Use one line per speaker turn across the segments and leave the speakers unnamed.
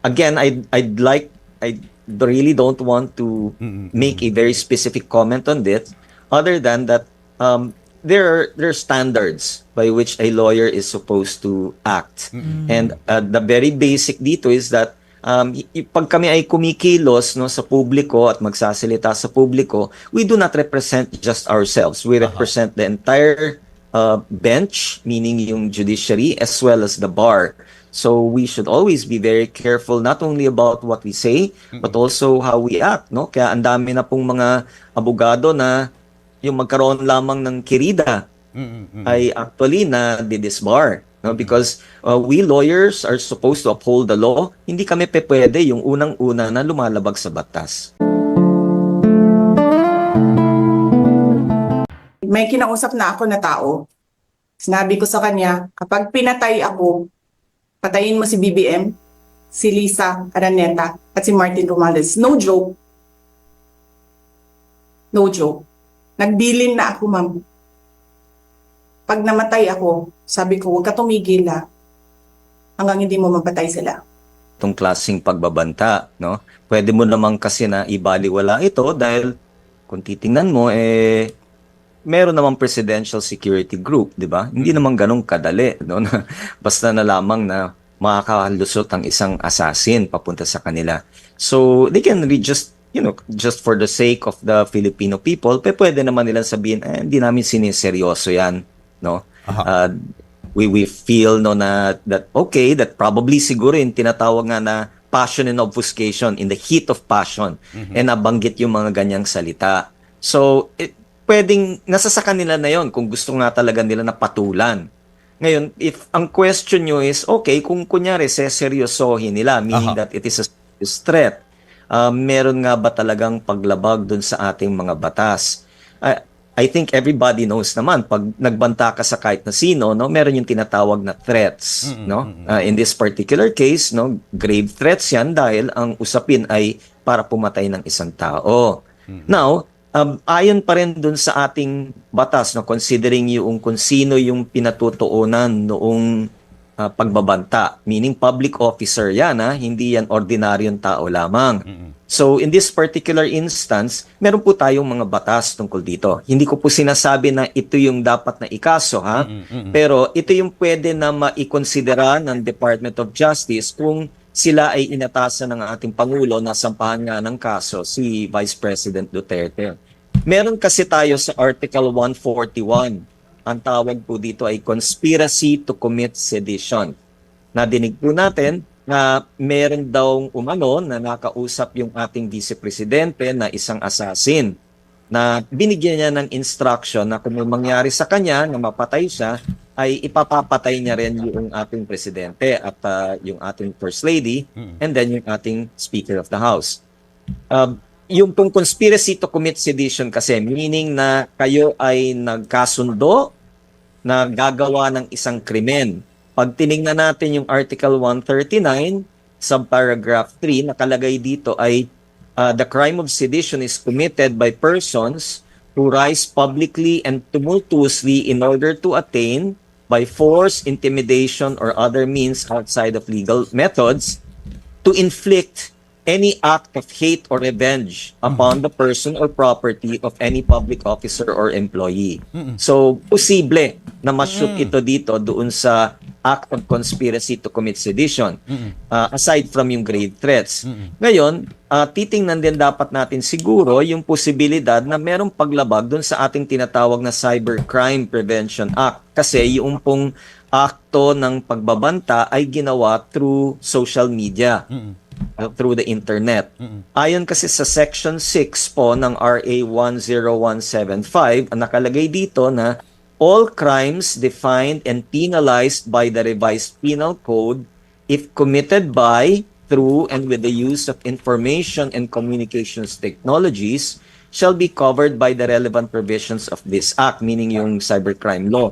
again, I really don't want to make a very specific comment on this, other than that there are standards by which a lawyer is supposed to act. And the very basic dito is that pag kami ay kumikilos no sa publiko at magsasalita sa publiko, we do not represent just ourselves. We represent the entire bench, meaning yung judiciary as well as the bar. So we should always be very careful not only about what we say but also how we act, no? Kaya ang dami na pong mga abogado na yung magkaroon lamang ng kirida ay actually na didisbar, no? Because we lawyers are supposed to uphold the law. Hindi kami pwede yung unang-una na lumalabag sa batas.
May kinausap na ako na tao. Sinabi ko sa kanya, kapag pinatay ako, patayin mo si BBM, si Lisa Araneta, at si Martin Romualdez. No joke. No joke. Nagbilin na ako, ma'am. Pag namatay ako, sabi ko, huwag ka tumigil hanggang hindi mo mapatay sila.
Itong klaseng pagbabanta, no? Pwede mo naman kasi na ibaliwala ito dahil kung titingnan mo, meron namang presidential security group, di ba? Hindi naman ganun kadali, no? Basta na lamang na makakalusot ang isang assassin papunta sa kanila. So, they can just, just for the sake of the Filipino people, pwede naman nilang sabihin, hindi namin siniseryoso yan, no? We feel, no, that okay, that probably siguro yung tinatawag nga na passion and obfuscation, in the heat of passion, nabanggit yung mga ganyang salita. So, pwedeng nasa sa kanila na yon kung gusto nga talaga nila na patulan. Ngayon, if ang question nyo is, okay, kung kunyari seseryosohin nila, meaning that it is a serious threat, meron nga ba talagang paglabag dun sa ating mga batas? I think everybody knows naman, pag nagbanta ka sa kahit na sino, no, meron yung tinatawag na threats. No? In this particular case, no, grave threats yan dahil ang usapin ay para pumatay ng isang tao. Now, ayon pa rin dun sa ating batas, no, considering yung kung sino yung pinatutuunan noong pagbabanta, meaning public officer yan, hindi yan ordinaryong tao lamang. So in this particular instance, meron po tayong mga batas tungkol dito. Hindi ko po sinasabi na ito yung dapat na ikaso, pero ito yung pwede na maikonsidera ng Department of Justice kung sila ay inatasan ng ating Pangulo na sampahan nga ng kaso si Vice President Duterte. Meron kasi tayo sa Article 141. Ang tawag po dito ay conspiracy to commit sedition. Nadinig po natin na meron daw umano na nakausap yung ating Vice Presidente na isang assassin na binigyan niya ng instruction na kung may mangyari sa kanya na mapatay siya, ay ipapapatay niya rin yung ating presidente at yung ating First Lady and then yung ating Speaker of the House. Yung pong conspiracy to commit sedition kasi, meaning na kayo ay nagkasundo na gagawa ng isang krimen. Pag tinignan natin yung Article 139, subparagraph 3, nakalagay dito ay the crime of sedition is committed by persons who rise publicly and tumultuously in order to attain by force, intimidation, or other means outside of legal methods to inflict any act of hate or revenge upon the person or property of any public officer or employee. So, posible na ma-shoot ito dito doon sa act of conspiracy to commit sedition, aside from yung grave threats. Ngayon, titingnan din dapat natin siguro yung posibilidad na merong paglabag doon sa ating tinatawag na Cybercrime Prevention Act. Kasi yung pong akto ng pagbabanta ay ginawa through social media. Through the internet. Ayon kasi sa Section 6 po ng RA 10175, ang nakalagay dito na all crimes defined and penalized by the revised penal code if committed by, through, and with the use of information and communications technologies shall be covered by the relevant provisions of this act, meaning yung cybercrime law.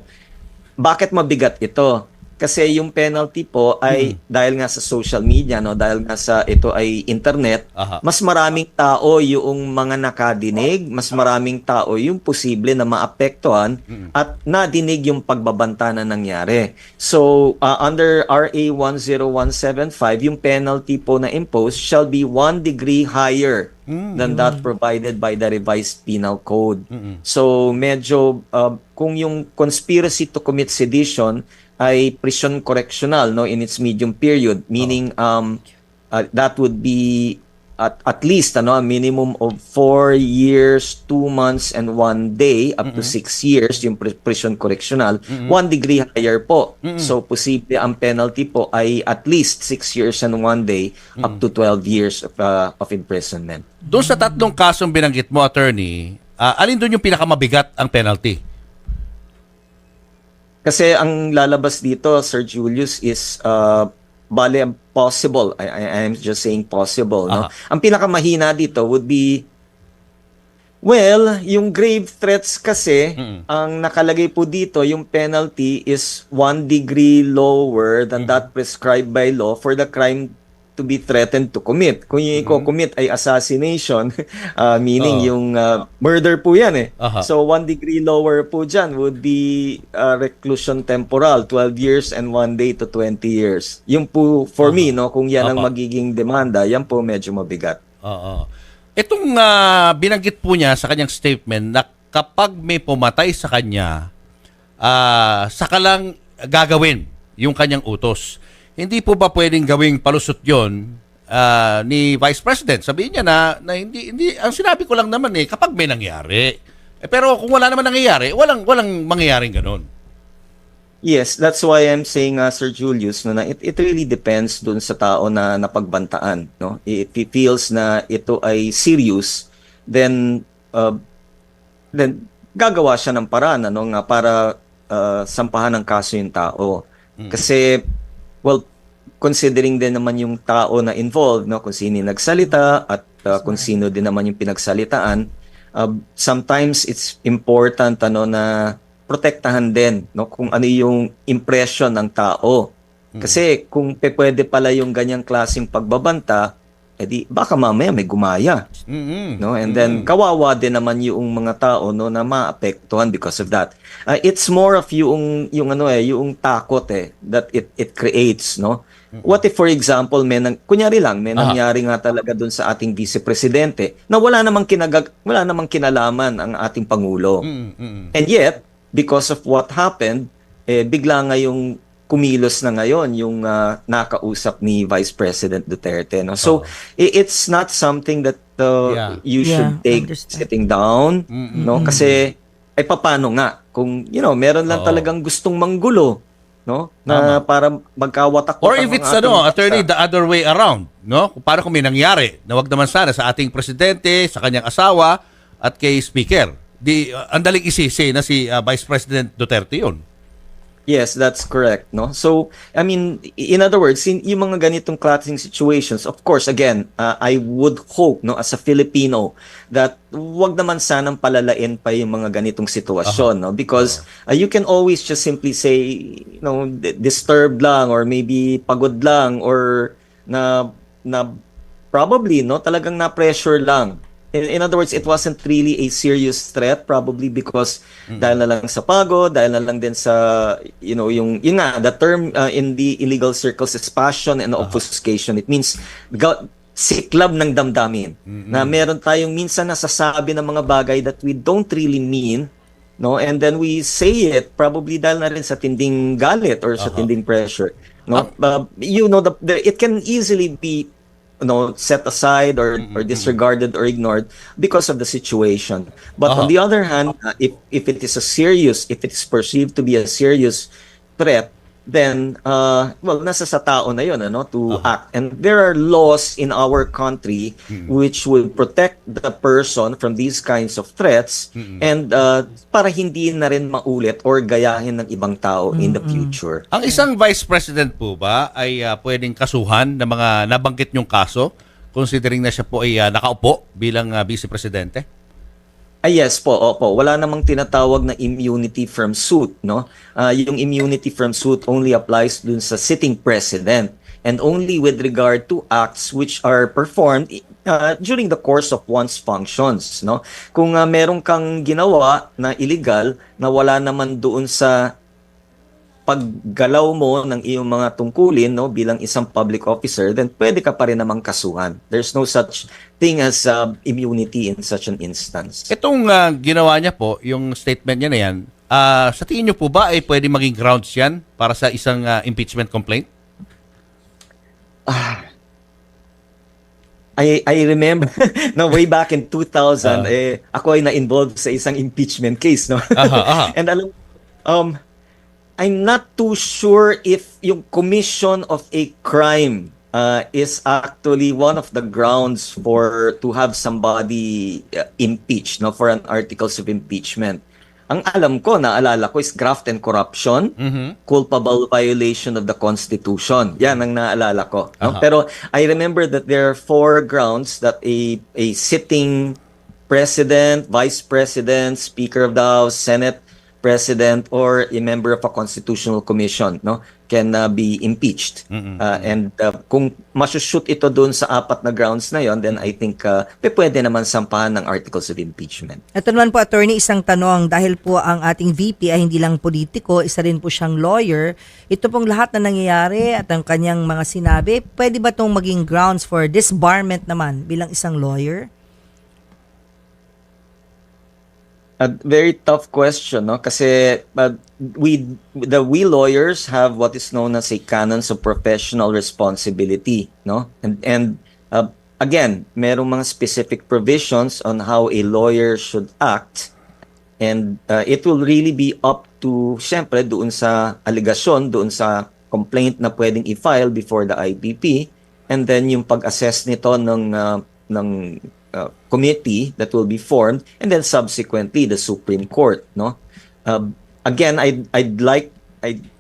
Bakit mabigat ito? Kasi yung penalty po ay dahil nga sa social media, no, dahil nga sa ito ay internet,
Aha.
mas maraming tao yung mga nakadinig, mas maraming tao yung posible na maapektuhan at nadinig yung pagbabanta na nangyari. So, under RA 10175, yung penalty po na imposed shall be 1 degree higher than that provided by the revised penal code. So, medyo kung yung conspiracy to commit sedition ay prison correctional, no, in its medium period, meaning that would be at least a minimum of 4 years, 2 months and 1 day up to 6 years yung prison correctional, 1 degree higher po. So posible ang penalty po ay at least 6 years and 1 day up to 12 years of imprisonment.
Doon sa tatlong kasong binanggit mo, attorney, alin doon yung pinakamabigat ang penalty?
Kasi ang lalabas dito, Sir Julius, is bale possible. I'm just saying possible. No? Ang pinakamahina dito would be, well, yung grave threats kasi, ang nakalagay po dito, yung penalty is 1 degree lower than that prescribed by law for the crime to be threatened to commit. Kung yung i-commit ay assassination, meaning yung murder po yan eh. So 1 degree lower po dyan would be reclusion temporal, 12 years and 1 day to 20 years. Yung po, for me, no, kung yan ang magiging demanda, yan po medyo mabigat.
Itong binanggit po niya sa kanyang statement na kapag may pumatay sa kanya, saka lang gagawin yung kanyang utos. Hindi po ba pwedeng gawing palusot yon ni Vice President? Sabihin niya na hindi, ang sinabi ko lang naman kapag may nangyari. Pero kung wala naman nangyayari, walang mangyayaring ganun.
Yes, that's why I'm saying, Sir Julius, no, na it really depends dun sa tao na napagbantaan. No? If he feels na ito ay serious, then gagawa siya ng paraan nga para sampahan ng kaso yung tao. Kasi, well, considering din naman yung tao na involved, no, kung sino yung nagsalita at kung sino din naman yung pinagsalitaan, sometimes it's important na protektahan din, no, kung ano yung impression ng tao. Kasi kung pwede pala yung ganyang klaseng pagbabanta, edi baka mamaya may gumaya. No? And then kawawa din naman yung mga tao, no, na maapektuhan because of that. It's more of yung takot that it creates, no. What if, for example, kunyari lang, may nangyari nga talaga dun sa ating vice presidente na wala namang kinalaman ang ating pangulo. And yet, because of what happened, bigla nga yung kumilos na ngayon yung nakausap ni Vice President Duterte. No? So, it's not something that you should take sitting down. No? Kasi, ay paano nga? Kung, meron lang talagang gustong manggulo. No? Na para magkawatak.
Or if it's, attorney, the other way around. No? Para kung may nangyari, na wag naman sana sa ating presidente, sa kanyang asawa, at kay Speaker. Ang daling isisi na si Vice President Duterte yun.
Yes, that's correct, no? So, I mean, in other words, yung mga ganitong klaseng situations, of course, again, I would hope, no, as a Filipino, that wag naman sanang palalain pa yung mga ganitong sitwasyon, no? Because you can always just simply say, disturbed lang or maybe pagod lang or na probably, no, talagang na-pressure lang. In other words, it wasn't really a serious threat, probably because dahil na lang sa pagod, dahil na lang din sa, yung nga, the term in the illegal circles is passion and obfuscation. It means siklab ng damdamin. Na meron tayong minsan nasasabi ng mga bagay that we don't really mean, no? And then we say it probably dahil na rin sa tinding galit or sa tinding pressure. No? It can easily be set aside or disregarded or ignored because of the situation. But on the other hand, if it is perceived to be a serious threat, then nasa sa tao na yun to act. And there are laws in our country which will protect the person from these kinds of threats and para hindi na rin maulit or gayahin ng ibang tao in the future.
Ang isang vice president po ba ay pwedeng kasuhan ng mga nabanggit niyong kaso considering na siya po ay nakaupo bilang vice presidente?
Yes po, opo. Wala namang tinatawag na immunity from suit, no? Yung immunity from suit only applies dun sa sitting president and only with regard to acts which are performed during the course of one's functions, no? Kung meron kang ginawa na illegal na wala naman doon sa paggalaw mo ng iyong mga tungkulin, no, bilang isang public officer, then pwede ka pa rin namang kasuhan. There's no such thing as immunity in such an instance.
Itong ginawa niya po, yung statement niya na yan, sa tingin niyo po ba ay pwede maging grounds yan para sa isang impeachment complaint?
I remember no, way back in 2000 ako ay na-involved sa isang impeachment case, no. And alam I'm not too sure if yung commission of a crime is actually one of the grounds for to have somebody impeached, no, for an articles of impeachment. Ang alam ko, naalala ko, is graft and corruption, culpable violation of the Constitution. Yan ang naalala ko. No? Pero I remember that there are 4 grounds that a sitting president, vice president, speaker of the House, Senate president, or a member of a constitutional commission, no, can be impeached. And kung masushoot ito doon sa 4 na grounds na yon, then I think pwede naman sampahan ng articles of impeachment.
Ito naman po, attorney, isang tanong. Dahil po ang ating VP ay hindi lang politiko, isa rin po siyang lawyer. Ito pong lahat na nangyayari at ang kanyang mga sinabi, pwede ba itong maging grounds for disbarment naman bilang isang lawyer?
A very tough question, no? Kasi we lawyers have what is known as a canons of professional responsibility, no? And again, merong mga specific provisions on how a lawyer should act, and it will really be up to, syempre, doon sa allegation, doon sa complaint na pwedeng i-file before the IBP, and then yung pag-assess nito ng committee that will be formed, and then subsequently the Supreme Court, no. Again, I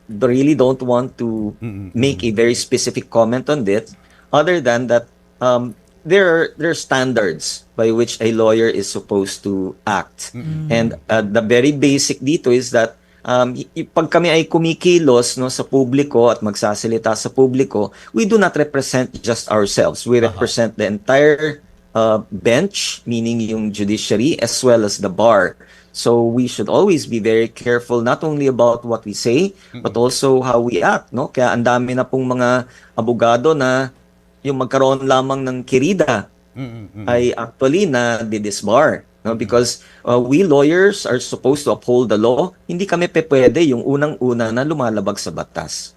really don't want to make a very specific comment on this, other than that there are standards by which a lawyer is supposed to act, and the very basic dito is that pag kami ay kumikilos, no, sa publiko at magsasalita sa publiko, we do not represent just ourselves. We represent the entire bench, meaning yung judiciary, as well as the bar. So we should always be very careful not only about what we say, but also how we act, no? Kaya ang dami na pong mga abogado na yung magkaroon lamang ng kirida ay actually na didisbar, no? Because we lawyers are supposed to uphold the law. Hindi kami pwede yung unang-una na lumalabag sa batas.